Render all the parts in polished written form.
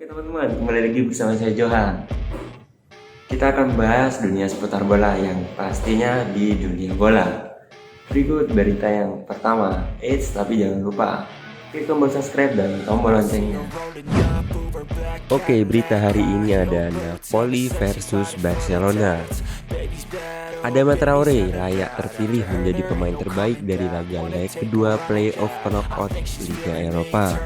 Oke teman-teman, kembali lagi bersama saya Johan. Kita akan bahas dunia seputar bola yang pastinya di dunia bola. Berikut berita yang pertama. Tapi jangan lupa klik tombol subscribe dan tombol loncengnya. Oke, berita hari ini ada Napoli versus Barcelona. Adama Traore layak terpilih menjadi pemain terbaik dari laga leg kedua playoff knockout Liga Eropa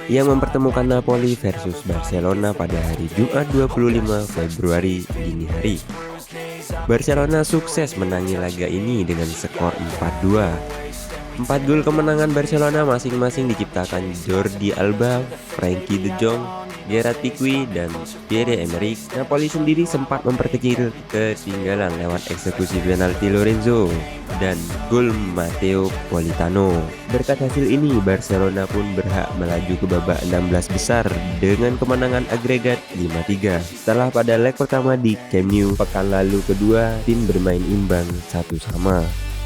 yang mempertemukan Napoli versus Barcelona pada hari Jumat 25 Februari dini hari. Barcelona sukses menangi laga ini dengan skor 4-2. 4 gol kemenangan Barcelona masing-masing diciptakan Jordi Alba, Frenkie de Jong, Gerard Pique, dan Pierre-Emerick. Napoli sendiri sempat memperkecil ketinggalan lewat eksekusi penalti Lorenzo dan gol Matteo Politano. Berkat hasil ini, Barcelona pun berhak melaju ke babak 16 besar dengan kemenangan agregat 5-3. Setelah pada leg pertama di Camp Nou pekan lalu, kedua tim bermain imbang 1-1.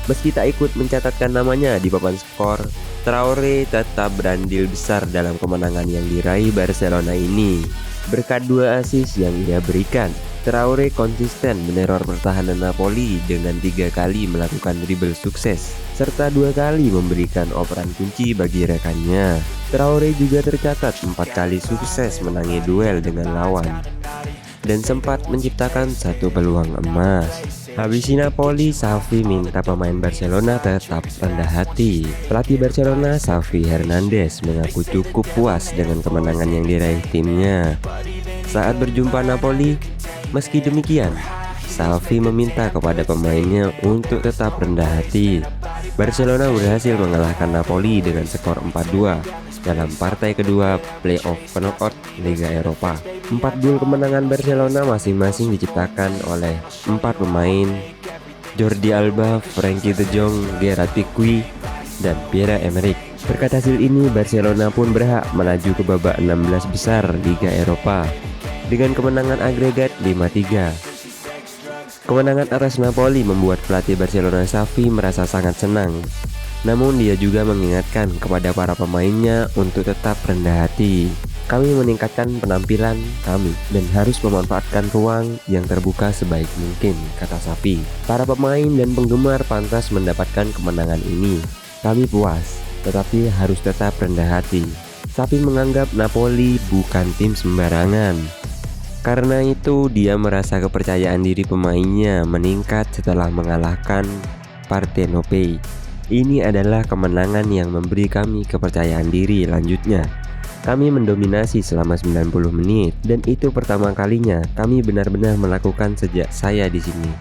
Meski tak ikut mencatatkan namanya di papan skor, Traore tetap berandil besar dalam kemenangan yang diraih Barcelona ini. Berkat 2 assist yang ia berikan, Traore konsisten meneror pertahanan Napoli dengan 3 kali melakukan dribble sukses, serta 2 kali memberikan operan kunci bagi rekannya. Traore juga tercatat 4 kali sukses menangi duel dengan lawan dan sempat menciptakan 1 peluang emas. Habis Napoli, Xavi minta pemain Barcelona tetap rendah hati. Pelatih Barcelona, Xavi Hernandez, mengaku cukup puas dengan kemenangan yang diraih timnya saat berjumpa Napoli. Meski demikian, Xavi meminta kepada pemainnya untuk tetap rendah hati. Barcelona berhasil mengalahkan Napoli dengan skor 4-2 dalam partai kedua playoff knockout Liga Eropa. 4 gol kemenangan Barcelona masing-masing diciptakan oleh 4 pemain: Jordi Alba, Frenkie de Jong, Gerard Pique, dan Pierre-Emerick. Berkat hasil ini, Barcelona pun berhak melaju ke babak 16 besar Liga Eropa dengan kemenangan agregat 5-3. Kemenangan atas Napoli membuat pelatih Barcelona Xavi merasa sangat senang. Namun dia juga mengingatkan kepada para pemainnya untuk tetap rendah hati. Kami meningkatkan penampilan kami dan harus memanfaatkan ruang yang terbuka sebaik mungkin, kata Xavi. Para pemain dan penggemar pantas mendapatkan kemenangan ini. Kami puas, tetapi harus tetap rendah hati. Xavi menganggap Napoli bukan tim sembarangan. Karena itu, dia merasa kepercayaan diri pemainnya meningkat setelah mengalahkan Partenope. Ini adalah kemenangan yang memberi kami kepercayaan diri. Lanjutnya, kami mendominasi selama 90 menit dan itu pertama kalinya kami benar-benar melakukan sejak saya di sini.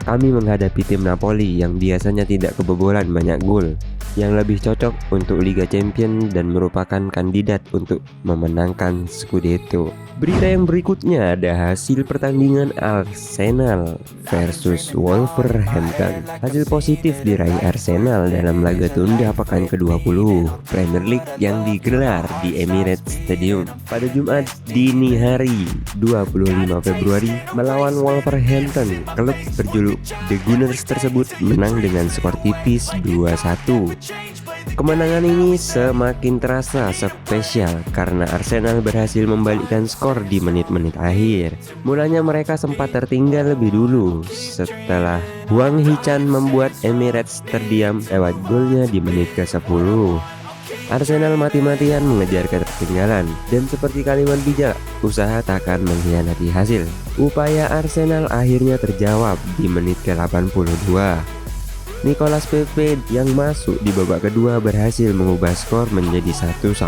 Kami menghadapi tim Napoli yang biasanya tidak kebobolan banyak gol, yang lebih cocok untuk Liga Champions dan merupakan kandidat untuk memenangkan Scudetto. Berita yang berikutnya ada hasil pertandingan Arsenal versus Wolverhampton. Hasil positif diraih Arsenal dalam laga tunda pekan ke-20 Premier League yang digelar di Emirates Stadium pada Jumat dini hari 25 Februari melawan Wolverhampton. Klub berjuluk The Gunners tersebut menang dengan skor tipis 2-1. Kemenangan ini semakin terasa spesial karena Arsenal berhasil membalikkan skor di menit-menit akhir. Mulanya mereka sempat tertinggal lebih dulu setelah Hwang Hee-chan membuat Emirates terdiam lewat golnya di menit ke-10. Arsenal mati-matian mengejar ketertinggalan dan seperti kalimat bijak, usaha takkan mengkhianati hasil. Upaya Arsenal akhirnya terjawab di menit ke-82. Nicolas Pepe yang masuk di babak kedua berhasil mengubah skor menjadi 1-1.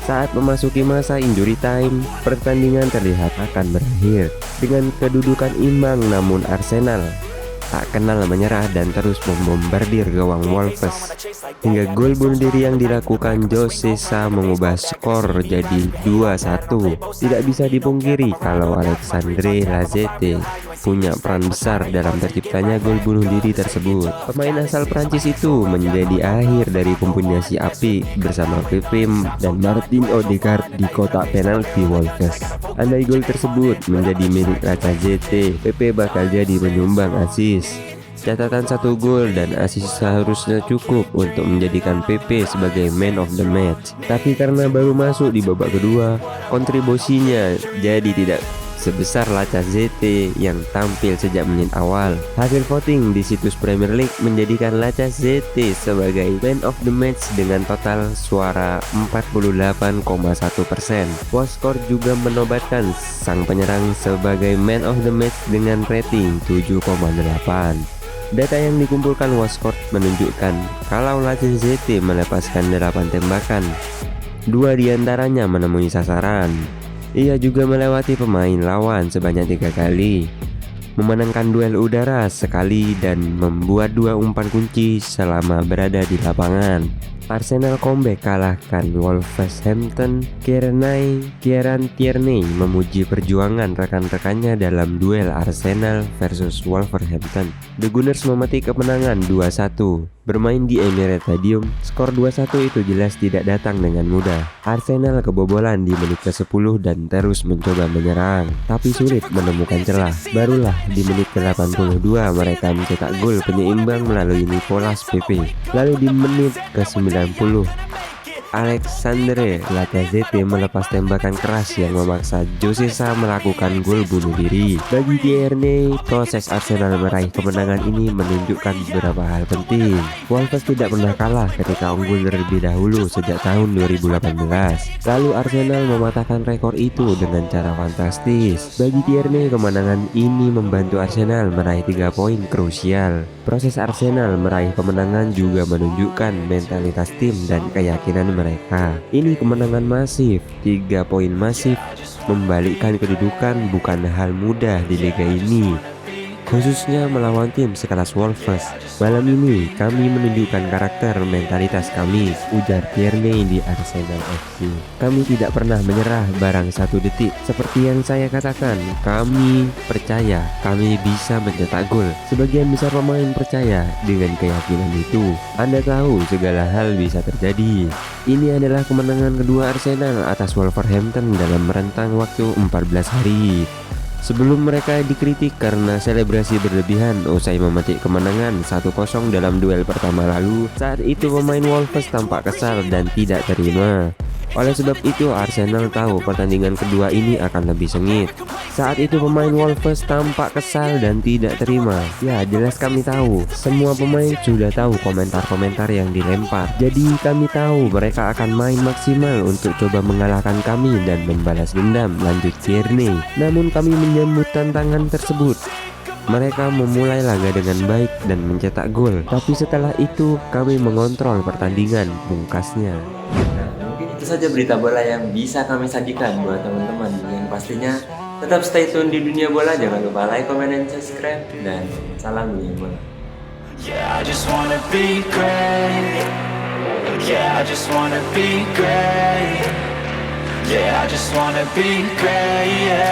Saat memasuki masa injury time, pertandingan terlihat akan berakhir dengan kedudukan imbang, namun Arsenal tak kenal menyerah dan terus membombardir gawang Wolves hingga gol bunuh diri yang dilakukan Jose Sa mengubah skor jadi 2-1. Tidak bisa dipungkiri kalau Alexandre Lacazette punya peran besar dalam terciptanya gol bunuh diri tersebut. Pemain asal Prancis itu menjadi akhir dari kombinasi apik bersama Pepe dan Martin Odegaard di kotak penalti Wolves. Andai gol tersebut menjadi milik Lacazette, Pepe bakal jadi penyumbang assist. Catatan 1 gol dan assist seharusnya cukup untuk menjadikan PP sebagai man of the match. Tapi karena baru masuk di babak kedua, kontribusinya jadi tidak sebesar Lacazette yang tampil sejak menit awal. Hasil voting di situs Premier League menjadikan Lacazette sebagai man of the match dengan total suara 48,1%. Wascore juga menobatkan sang penyerang sebagai man of the match dengan rating 7,8. Data yang dikumpulkan Wascore menunjukkan kalau Lacazette melepaskan 8 tembakan, 2 diantaranya menemui sasaran. Ia juga melewati pemain lawan sebanyak 3 kali, memenangkan duel udara sekali dan membuat 2 umpan kunci selama berada di lapangan. Arsenal comeback kalahkan Wolverhampton. Kieran Tierney memuji perjuangan rekan-rekannya dalam duel Arsenal versus Wolverhampton. The Gunners memetik kemenangan 2-1. Bermain di Emirates Stadium, skor 2-1 itu jelas tidak datang dengan mudah. Arsenal kebobolan di menit ke-10 dan terus mencoba menyerang, tapi sulit menemukan celah. Barulah di menit ke-82 mereka mencetak gol penyeimbang melalui Nicolas Pepe. Lalu di menit ke-90, Alexandre Lacazette melepas tembakan keras yang memaksa Jose Sa melakukan gol bunuh diri. Bagi Tierney, proses Arsenal meraih kemenangan ini menunjukkan beberapa hal penting. Wolves tidak pernah kalah ketika unggul terlebih dahulu sejak tahun 2018. Lalu Arsenal mematahkan rekor itu dengan cara fantastis. Bagi Tierney, kemenangan ini membantu Arsenal meraih 3 poin krusial. Proses Arsenal meraih kemenangan juga menunjukkan mentalitas tim dan keyakinan mereka. Ini kemenangan masif, 3 poin masif, membalikkan kedudukan bukan hal mudah di liga ini, khususnya melawan tim sekelas Wolves. Malam ini kami menunjukkan karakter mentalitas kami, ujar Tierney di Arsenal FC. Kami tidak pernah menyerah barang 1 detik. Seperti yang saya katakan, kami percaya kami bisa mencetak gol. Sebagian besar pemain percaya dengan keyakinan itu. Anda tahu segala hal bisa terjadi. Ini adalah kemenangan kedua Arsenal atas Wolverhampton dalam rentang waktu 14 hari. Sebelum mereka dikritik karena selebrasi berlebihan usai memetik kemenangan 1-0 dalam duel pertama lalu, saat itu pemain Wolves tampak kesal dan tidak terima. Oleh sebab itu Arsenal tahu pertandingan kedua ini akan lebih sengit. Saat itu pemain Wolves tampak kesal dan tidak terima. Ya jelas kami tahu, semua pemain sudah tahu komentar-komentar yang dilempar. Jadi kami tahu mereka akan main maksimal untuk coba mengalahkan kami dan membalas dendam, lanjut Tierney. Namun kami menyambut tantangan tersebut. Mereka memulai laga dengan baik dan mencetak gol. Tapi setelah itu kami mengontrol pertandingan, pungkasnya. Itu saja berita bola yang bisa kami sajikan buat teman-teman. Yang pastinya tetap stay tune di dunia bola. Jangan lupa like, comment, dan subscribe. Dan salam dunia bola. Yeah, I just wanna be great. Yeah, I just wanna be great. Yeah, I just wanna be great. Yeah.